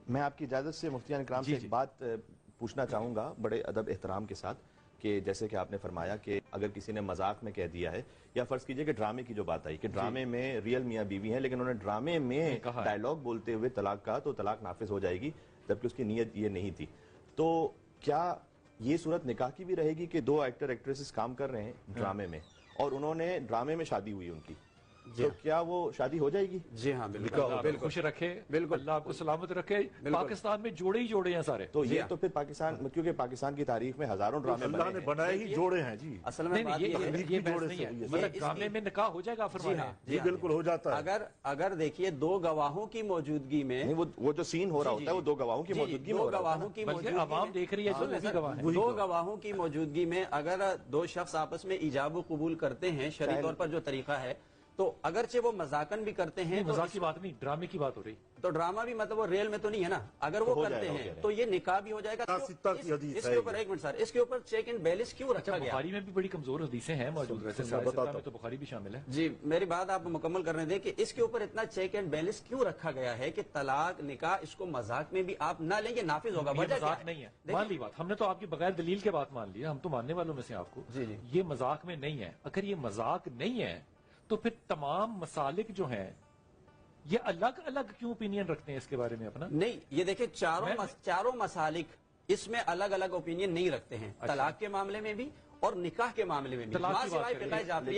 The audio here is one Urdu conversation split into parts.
میں آپ کی اجازت سے مفتیان اکرام سے ایک بات پوچھنا چاہوں گا بڑے ادب احترام کے ساتھ کہ جیسے کہ آپ نے فرمایا کہ اگر کسی نے مذاق میں کہہ دیا ہے یا فرض کیجئے کہ ڈرامے کی جو بات آئی کہ ڈرامے میں ریئل میاں بیوی ہیں لیکن انہوں نے ڈرامے میں ڈائیلاگ بولتے ہوئے طلاق کہا تو طلاق نافذ ہو جائے گی جبکہ اس کی نیت یہ نہیں تھی. تو کیا یہ صورت نکاح کی بھی رہے گی کہ دو ایکٹر ایکٹریسز کام کر رہے ہیں ڈرامے میں اور انہوں نے ڈرامے میں شادی ہوئی ان کی, تو کیا وہ شادی ہو جائے گی؟ جی ہاں بالکل, خوش رکھے, اللہ آپ کو سلامت رکھے. پاکستان میں جوڑے ہی جوڑے ہیں سارے. تو یہ تو پھر پاکستان, کیونکہ پاکستان کی تاریخ میں ہزاروں ڈرامے اللہ نے بنائے ہی جوڑے ہیں جی. اصل میں یہ بحث نہیں ہے, مطلب ڈرامے میں نکاح ہو جائے گا فرمایا. جی بالکل ہو جاتا ہے. اگر دیکھیے دو گواہوں کی موجودگی میں, وہ جو سین ہو رہا ہوتا ہے وہ دو گواہوں کی موجودگی میں ہو رہا ہوتا ہے. عوام دیکھ رہی ہے دو گواہوں کی موجودگی میں اگر دو شخص آپس میں ایجاب و قبول کرتے ہیں شرعی طور پر جو طریقہ ہے, تو اگرچہ وہ مذاقن بھی کرتے ہیں, مذاق کی بات نہیں, ڈرامے کی بات ہو رہی, تو ڈرامہ بھی مطلب وہ ریل میں تو نہیں ہے نا. اگر وہ کرتے ہیں تو یہ نکاح بھی ہو جائے گا. اس کے اوپر ایک منٹ سر, اس کے اوپر چیک اینڈ بیلنس کیوں رکھا گیا؟ بخاری میں بھی بڑی کمزور حدیثیں ہیں موجود, ویسے تو بخاری بھی شامل ہے. جی میری بات آپ مکمل کرنے دیں کہ اس کے اوپر اتنا چیک اینڈ بیلنس کیوں رکھا گیا ہے کہ طلاق نکاح اس کو مذاق میں بھی آپ نہ لیں, یہ نافذ ہوگا. مذاق نہیں ہے, مان لی بات, ہم نے تو آپ کی بغیر دلیل کے بات مان لی, ہم تو ماننے والوں میں سے آپ کو. یہ مذاق میں نہیں ہے. اگر یہ مذاق نہیں ہے تو پھر تمام مسالک جو ہیں یہ الگ الگ کیوں اوپینین رکھتے ہیں اس کے بارے میں اپنا؟ نہیں, یہ دیکھیں چاروں مسالک اس میں الگ الگ اوپینین نہیں رکھتے ہیں. طلاق کے معاملے میں بھی اور نکاح کے معاملے میں بھی.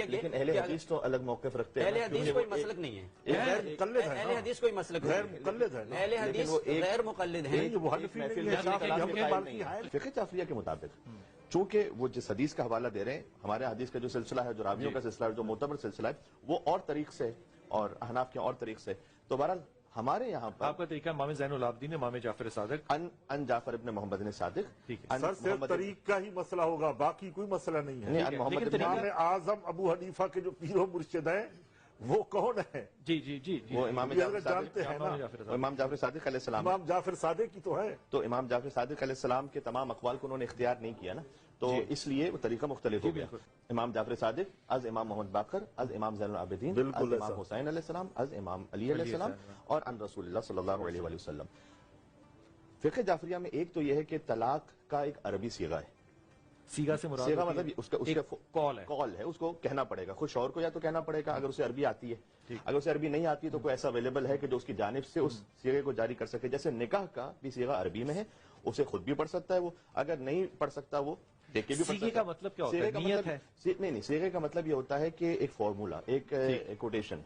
لیکن اہل حدیث تو الگ موقف رکھتے ہیں. اہل حدیث کوئی مسلک نہیں ہے, اہل حدیث کوئی مسلک نہیں ہے, اہل حدیث غیر مقلد ہیں. فقہ جعفریہ کے مطابق چونکہ وہ جس حدیث کا حوالہ دے رہے ہیں, ہمارے حدیث کا جو سلسلہ ہے, جو راویوں کا سلسلہ ہے, جو معتبر سلسلہ ہے, وہ اور طریق سے اور احناف کے اور طریق سے. تو بہرحال ہمارے یہاں پر آپ کا طریقہ امام زین العابدین, امام جعفر صادق, ان جعفر ابن محمد صادق. سر صرف طریق کا ہی مسئلہ ہوگا, باقی کوئی مسئلہ نہیں ہے. امام اعظم ابو حنیفہ کے جو پیر و مرشد ہیں وہ کون ہے؟ جی جی جی وہ امام جانتے ہیں نا, امام جعفر صادق علیہ السلام. امام جعفر صادق کی تو ہے. تو امام جعفر صادق علیہ السلام کے تمام اقوال کو انہوں نے اختیار نہیں کیا نا, تو اس لیے وہ طریقہ مختلف ہو گیا. امام جعفر صادق از امام محمد باقر, از امام زین العابدین, از امام حسین علیہ السلام, از امام علی علیہ السلام, اور ان رسول اللہ صلی اللہ علیہ وآلہ وسلم. فقہ جعفریہ میں ایک تو یہ ہے کہ طلاق کا ایک عربی صیغہ ہے. سیغہ سے مراد مطلب اس کا کال ہے, اس کو کہنا پڑے گا. خود شوہر کو یا تو کہنا پڑے گا اگر اسے عربی آتی ہے, اگر اسے عربی نہیں آتی تو کوئی ایسا اویلیبل ہے کہ جو اس کی جانب سے اس صیغے کو جاری کر سکے. جیسے نکاح کا بھی صیغہ عربی میں ہے, اسے خود بھی پڑھ سکتا ہے وہ, اگر نہیں پڑھ سکتا وہ دیکھ کے بھی پڑھ سکتا ہے. صیغے کا مطلب کیا ہوتا ہے؟ نیت ہے. نہیں, صیغے کا مطلب یہ ہوتا ہے کہ ایک فارمولا, ایک کوٹیشن,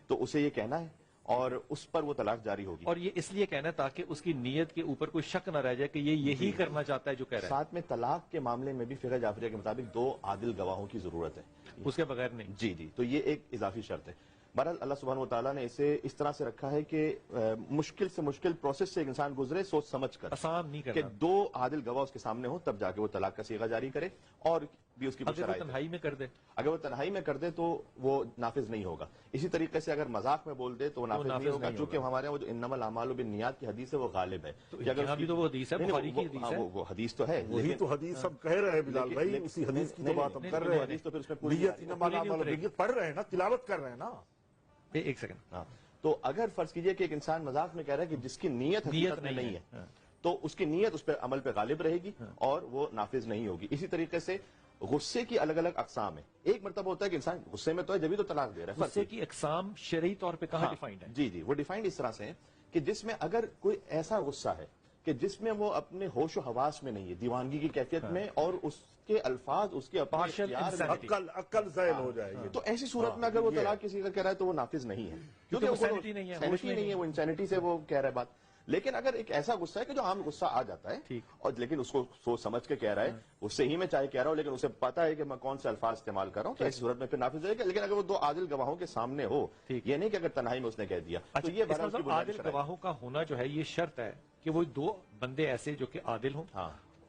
تو اسے یہ کہنا ہے اور اس پر وہ طلاق جاری ہوگی. اور یہ اس لیے کہنا ہے تاکہ اس کی نیت کے اوپر کوئی شک نہ رہ جائے کہ یہ یہی کرنا چاہتا ہے جو کہہ رہا ہے. ساتھ میں طلاق کے معاملے میں بھی فقہ جعفریہ کے مطابق دو عادل گواہوں کی ضرورت ہے, اس کے بغیر نہیں. جی جی, تو یہ ایک اضافی شرط ہے. بہرحال اللہ سبحانہ و تعالیٰ نے اسے اس طرح سے رکھا ہے کہ مشکل سے مشکل پروسیس سے ایک انسان گزرے سوچ سمجھ کر, آسان نہیں کرنا, کہ دو عادل گواہ اس کے سامنے ہوں تب جا کے وہ طلاق کا صیغہ جاری کرے, اور بھی اس کی اگر وہ تنہائی میں کر دے, اگر وہ تنہائی میں کر دے تو وہ نافذ نہیں ہوگا. اسی طریقے سے اگر مذاق میں بول دے تو وہ نافذ نہیں ہوگا, کیونکہ ہمارے وہ جو انما الاعمال بالنیات کی حدیث ہے وہ غالب ہے. وہ حدیث ہے, بخاری کی حدیث ہے, وہ حدیث تو ہے, وہی تو حدیث ہم کہہ رہے ہیں بلال بھائی, اسی حدیث کی تو بات ہم کر رہے ہیں. حدیث تو پھر اس میں پوری نیت پڑھ رہے ہیں نا, تلاوت کر رہے ہیں نا. ایک سیکنڈ. ہاں, تو اگر فرض کیجئے کہ ایک انسان مذاق میں کہہ رہا ہے کہ جس کی نیت حقیقت میں نہیں ہے, تو اس کی نیت اس پہ عمل پہ غالب رہے گی اور وہ نافذ نہیں ہوگی. اسی طریقے سے غصے کی الگ الگ اقسام ہیں. ایک مرتبہ ہوتا ہے کہ انسان غصے میں تو ہے جبھی تو طلاق دے رہا ہے. غصے کی اقسام شرعی طور پہ کہاں ڈیفائنڈ ہے؟ جی جی, وہ ڈیفائنڈ اس طرح سے ہے کہ جس میں اگر کوئی ایسا غصہ ہے کہ جس میں وہ اپنے ہوش و حواس میں نہیں ہے, دیوانگی کی کیفیت میں, اور اس کے الفاظ اس کے عقل زائل ہو جائے گی, تو ایسی صورت میں اگر وہ طلاق کسی کا کہہ رہا ہے تو وہ نافذ نہیں ہے, کیونکہ وہ سینٹی نہیں ہے, وہ انسینٹی سے وہ کہہ رہا ہے بات. لیکن اگر ایک ایسا غصہ ہے کہ جو عام غصہ آ جاتا ہے, اور لیکن اس کو سوچ سمجھ کے کہہ رہا ہے, غصے ہی میں چاہے کہہ رہا ہوں لیکن اسے پتا ہے کہ میں کون سے الفاظ استعمال کر رہا ہوں, تو ایسی صورت میں پھر نافذ ہوگا. لیکن اگر وہ دو عادل گواہوں کے سامنے ہو, یہ نہیں کہ اگر تنہائی میں اس نے کہہ دیا, تو یہ عادل گواہوں کا ہونا جو ہے یہ شرط ہے کہ وہ دو بندے ایسے جو کہ عادل ہوں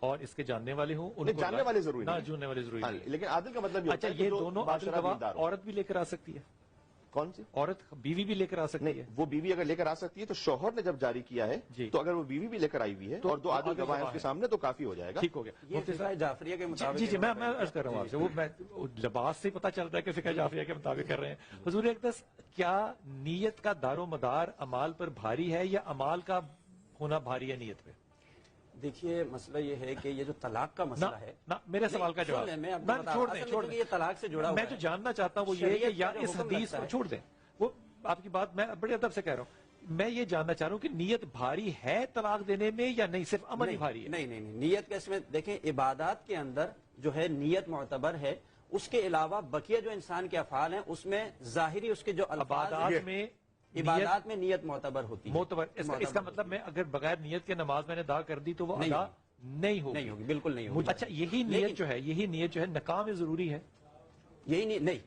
اور اس کے جاننے والے ہوں. جاننے والے ضروری نہیں, جاننے والے ضروری نہیں, لیکن عادل کا مطلب اچھا یہ دونوں عادل گواہ عورت بھی لے کر آ سکتی ہے. کون سی عورت؟ بیوی بھی لے کر آ سکتی ہے. وہ بیوی اگر لے کر آ سکتی ہے تو شوہر نے جب جاری کیا ہے, تو اگر وہ بیوی بھی لے کر آئی ہوئی ہے اور دو عادل گواہ اس کے سامنے تو کافی ہو جائے گا. ٹھیک ہو گیا. فقہ جعفریہ کے مطابق جی جی, میں عرض کر رہا ہوں آپ سے, وہ لباس سے پتہ چلتا ہے کہ فقہ جعفریہ کے مطابق کر رہے ہیں. حضور اقدس, کیا نیت کا دار و مدار اعمال پر بھاری ہے یا اعمال کا ہونا بھاری ہے نیت پہ؟ دیکھیے مسئلہ یہ ہے کہ یہ جو طلاق کا مسئلہ ہے میرے سوال کا جواب چھوڑ دیں، یہ طلاق سے جڑا ہوا ہے. میں جو جاننا چاہتا ہوں وہ یہ ہے کہ یا اس حدیث کو چھوڑ دیں، وہ آپ کی بات میں بڑے ادب سے کہہ رہا ہوں. میں یہ جاننا چاہ رہا ہوں کہ نیت بھاری ہے طلاق دینے میں یا نہیں، صرف عمل ہی بھاری ہے؟ نہیں، نیت کا اس میں دیکھیں عبادات کے اندر جو ہے نیت معتبر ہے، اس کے علاوہ بقیہ جو انسان کے افعال ہیں اس میں ظاہری اس کے جو عبادات میں نیت معتبر ہوتی ہے. معتبر اس کا مطلب میں اگر بغیر نیت کے نماز میں نے ادا کر دی تو وہ ادا نہیں ہوگی؟ بالکل نہیں ہوگی. اچھا یہی نیت جو ہے نکاح میں ضروری ہے؟ یہی نہیں،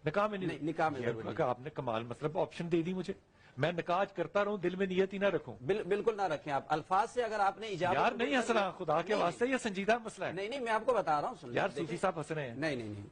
نکاح میں نہیں. نکاح میں ضروری. آپ نے کمال مطلب آپشن دے دی مجھے، میں نکاح کرتا رہوں دل میں نیت ہی نہ رکھوں. بالکل نہ رکھیں آپ. الفاظ سے اگر آپ نے اجابت یار نہیں ہنسنا، خدا کے واسطے یہ سنجیدہ مسئلہ ہے. نہیں میں آپ کو بتا رہا ہوں. یار صوفی صاحب ہنس رہے ہیں. نہیں